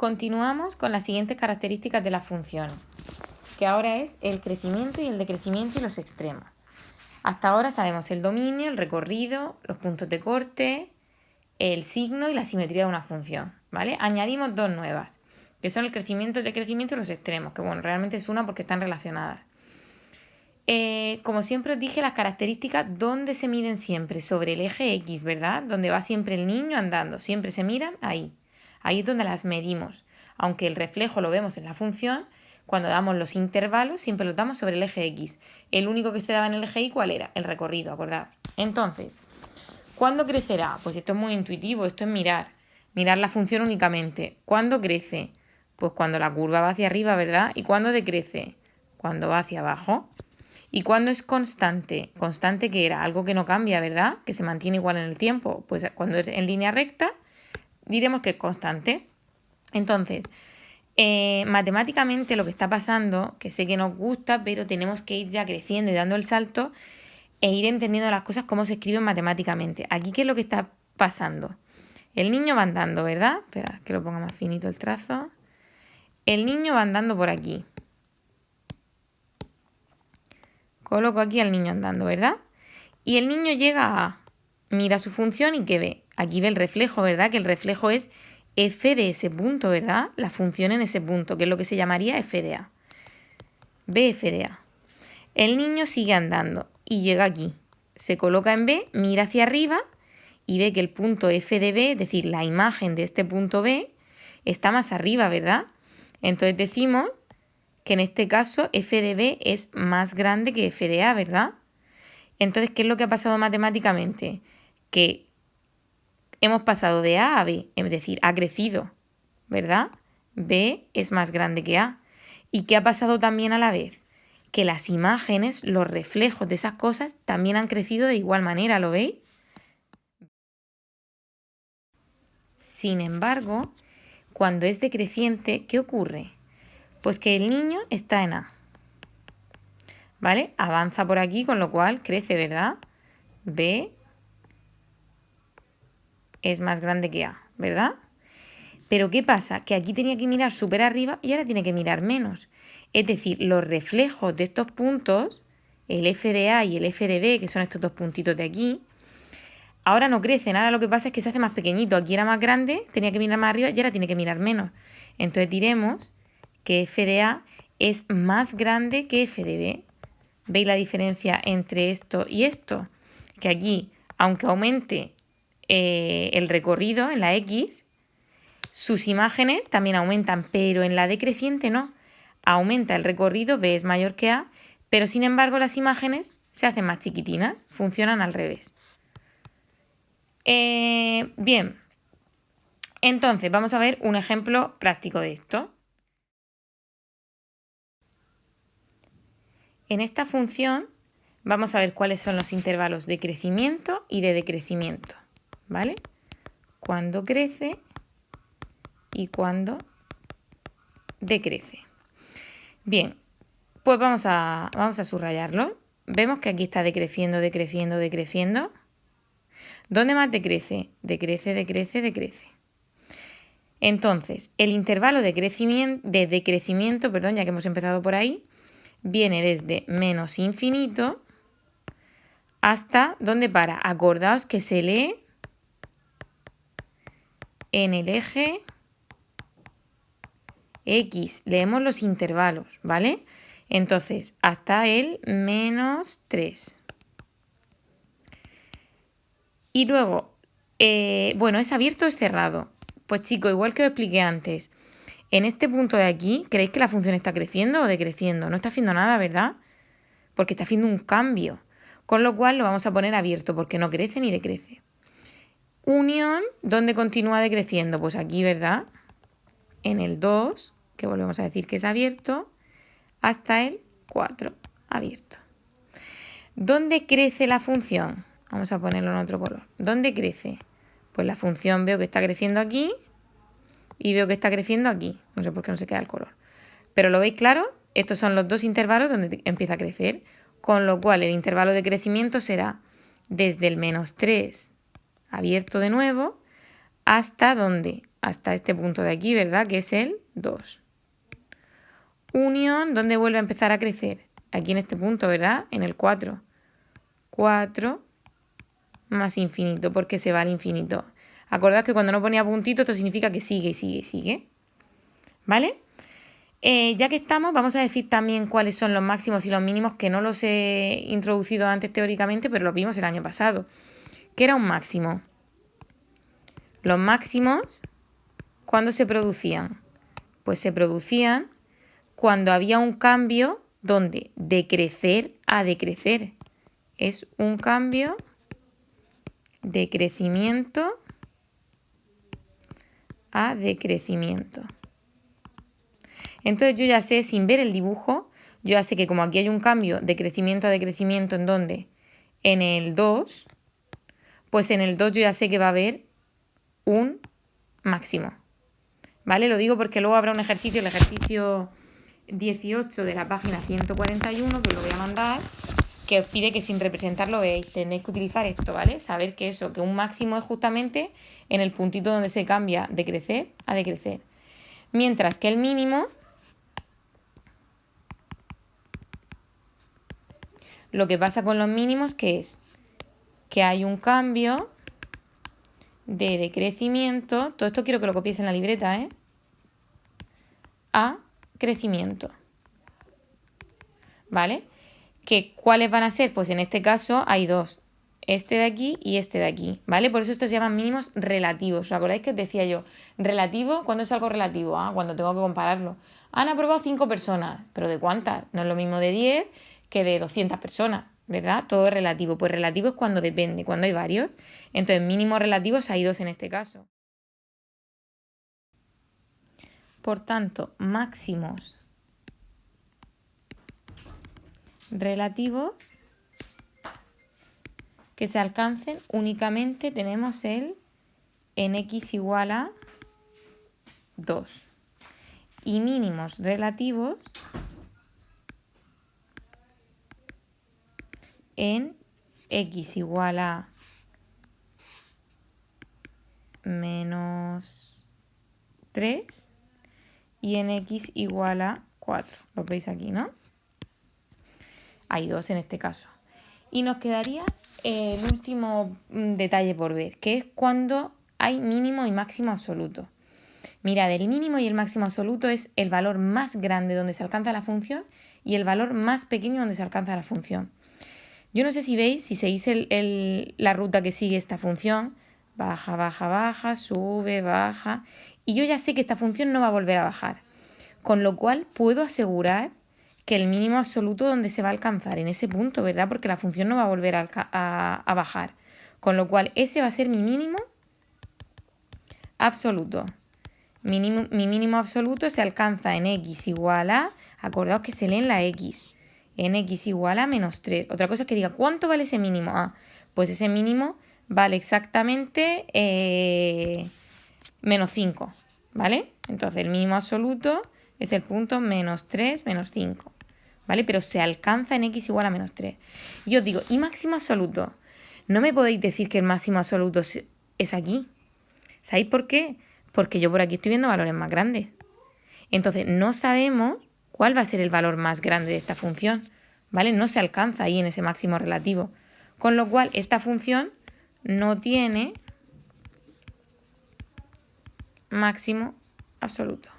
Continuamos con las siguientes características de la función, que ahora es el crecimiento y el decrecimiento y los extremos. Hasta ahora sabemos el dominio, el recorrido, los puntos de corte, el signo y la simetría de una función, ¿vale? Añadimos dos nuevas, que son el crecimiento, el decrecimiento y los extremos, que bueno, realmente es una porque están relacionadas. Como siempre os dije, las características, ¿dónde se miden siempre? Sobre el eje X, ¿verdad? Donde va siempre el niño andando, siempre se miran ahí. Ahí es donde las medimos. Aunque el reflejo lo vemos en la función, cuando damos los intervalos siempre los damos sobre el eje X. El único que se daba en el eje Y, ¿cuál era? El recorrido, acordaos. Entonces, ¿cuándo crecerá? Pues esto es muy intuitivo, esto es mirar la función únicamente. ¿Cuándo crece? Pues cuando la curva va hacia arriba, ¿verdad? ¿Y cuándo decrece? Cuando va hacia abajo. ¿Y cuándo es constante? Constante que era algo que no cambia, ¿verdad? Que se mantiene igual en el tiempo. Pues cuando es en línea recta, diremos que es constante. Entonces, matemáticamente lo que está pasando, que sé que nos gusta, pero tenemos que ir ya creciendo y dando el salto e ir entendiendo las cosas cómo se escriben matemáticamente. Aquí, ¿qué es lo que está pasando? El niño va andando, ¿verdad? Espera, que lo ponga más finito el trazo. El niño va andando por aquí. Coloco aquí al niño andando, ¿verdad? Y el niño llega a... Mira su función y ¿qué ve? Aquí ve el reflejo, ¿verdad? Que el reflejo es f de ese punto, ¿verdad? La función en ese punto, que es lo que se llamaría f de a. Ve f de a. El niño sigue andando y llega aquí. Se coloca en B, mira hacia arriba y ve que el punto f de b, es decir, la imagen de este punto B, está más arriba, ¿verdad? Entonces decimos que en este caso f de b es más grande que f de a, ¿verdad? Entonces, ¿qué es lo que ha pasado matemáticamente? Que hemos pasado de A a B, es decir, ha crecido, ¿verdad? B es más grande que A. ¿Y qué ha pasado también a la vez? Que las imágenes, los reflejos de esas cosas también han crecido de igual manera, ¿lo veis? Sin embargo, cuando es decreciente, ¿qué ocurre? Pues que el niño está en A, ¿vale? Avanza por aquí, con lo cual crece, ¿verdad? B es más grande que A, ¿verdad? Pero ¿qué pasa? Que aquí tenía que mirar súper arriba y ahora tiene que mirar menos. Es decir, los reflejos de estos puntos, el f de A y el f de B, que son estos dos puntitos de aquí, ahora no crecen. Ahora lo que pasa es que se hace más pequeñito. Aquí era más grande, tenía que mirar más arriba y ahora tiene que mirar menos. Entonces diremos que f de A es más grande que f de B. ¿Veis la diferencia entre esto y esto? Que aquí, aunque aumente el recorrido en la X, sus imágenes también aumentan, pero en la decreciente no. Aumenta el recorrido, B es mayor que A, pero sin embargo las imágenes se hacen más chiquitinas, funcionan al revés. Bien, entonces vamos a ver un ejemplo práctico de esto. En esta función vamos a ver cuáles son los intervalos de crecimiento y de decrecimiento, ¿vale? Cuando crece y cuando decrece. Bien, pues vamos a subrayarlo. Vemos que aquí está decreciendo, decreciendo, decreciendo. ¿Dónde más decrece? Decrece, decrece, decrece. Entonces, el intervalo de decrecimiento, perdón, ya que hemos empezado por ahí, viene desde menos infinito hasta ¿dónde para? Acordaos que se lee en el eje X. Leemos los intervalos, ¿vale? Entonces, hasta el menos 3. Y luego, bueno, ¿es abierto o es cerrado? Pues chicos, igual que os expliqué antes, en este punto de aquí, ¿creéis que la función está creciendo o decreciendo? No está haciendo nada, ¿verdad? Porque está haciendo un cambio. Con lo cual lo vamos a poner abierto porque no crece ni decrece. Unión, ¿dónde continúa decreciendo? Pues aquí, ¿verdad? En el 2, que volvemos a decir que es abierto, hasta el 4, abierto. ¿Dónde crece la función? Vamos a ponerlo en otro color. ¿Dónde crece? Pues la función veo que está creciendo aquí y veo que está creciendo aquí. No sé por qué no se queda el color. Pero ¿lo veis claro? Estos son los dos intervalos donde empieza a crecer. Con lo cual el intervalo de crecimiento será desde el menos 3, abierto de nuevo, hasta donde hasta este punto de aquí, ¿verdad? Que es el 2. Unión, ¿dónde vuelve a empezar a crecer? Aquí en este punto, ¿verdad? En el 4. 4 más infinito, porque se va al infinito. Acordad que cuando no ponía puntito, esto significa que sigue y sigue y sigue. ¿Vale? Ya que estamos, vamos a decir también cuáles son los máximos y los mínimos, que no los he introducido antes teóricamente, pero los vimos el año pasado. ¿Qué era un máximo? Los máximos, ¿cuándo se producían? Pues se producían cuando había un cambio donde de crecer a decrecer. Es un cambio de crecimiento a decrecimiento. Entonces yo ya sé, sin ver el dibujo, yo ya sé que como aquí hay un cambio de crecimiento a decrecimiento, ¿en dónde? En el 2, pues en el 2 yo ya sé que va a haber un máximo. ¿Vale? Lo digo porque luego habrá un ejercicio, el ejercicio 18 de la página 141, que os lo voy a mandar, que os pide que sin representarlo veáis. Tenéis que utilizar esto, ¿vale? Saber que eso, que un máximo es justamente en el puntito donde se cambia de crecer a decrecer. Mientras que el mínimo, lo que pasa con los mínimos, ¿qué es? Que hay un cambio de decrecimiento, todo esto quiero que lo copiéis en la libreta, ¿eh? A crecimiento. ¿Vale? ¿Cuáles van a ser? Pues en este caso hay dos, este de aquí y este de aquí, ¿vale? Por eso estos se llaman mínimos relativos. ¿Os acordáis que os decía yo? Relativo, ¿cuándo es algo relativo? Cuando tengo que compararlo. Han aprobado 5 personas, ¿pero de cuántas? No es lo mismo de 10 que de 200 personas, ¿verdad? Todo es relativo. Pues relativo es cuando depende, cuando hay varios. Entonces, mínimos relativos hay dos en este caso. Por tanto, máximos relativos que se alcancen únicamente tenemos el en x igual a 2. Y mínimos relativos en x igual a menos 3 y en x igual a 4. Lo veis aquí, ¿no? Hay dos en este caso. Y nos quedaría el último detalle por ver, que es cuando hay mínimo y máximo absoluto. Mirad, el mínimo y el máximo absoluto es el valor más grande donde se alcanza la función y el valor más pequeño donde se alcanza la función. Yo no sé si veis, si seguís la ruta que sigue esta función, baja, baja, baja, sube, baja, y yo ya sé que esta función no va a volver a bajar. Con lo cual puedo asegurar que el mínimo absoluto donde se va a alcanzar en ese punto, ¿verdad? Porque la función no va a volver a bajar. Con lo cual ese va a ser mi mínimo absoluto. Mi mínimo absoluto se alcanza en x igual a, acordaos que se lee en la x, en x igual a menos 3. Otra cosa es que diga, ¿cuánto vale ese mínimo? Pues ese mínimo vale exactamente menos 5, ¿vale? Entonces el mínimo absoluto es el punto menos 3, menos 5, ¿vale? Pero se alcanza en x igual a menos 3. Y os digo, ¿y máximo absoluto? No me podéis decir que el máximo absoluto es aquí. ¿Sabéis por qué? Porque yo por aquí estoy viendo valores más grandes. Entonces no sabemos cuál va a ser el valor más grande de esta función, ¿vale? No se alcanza ahí en ese máximo relativo. Con lo cual esta función no tiene máximo absoluto.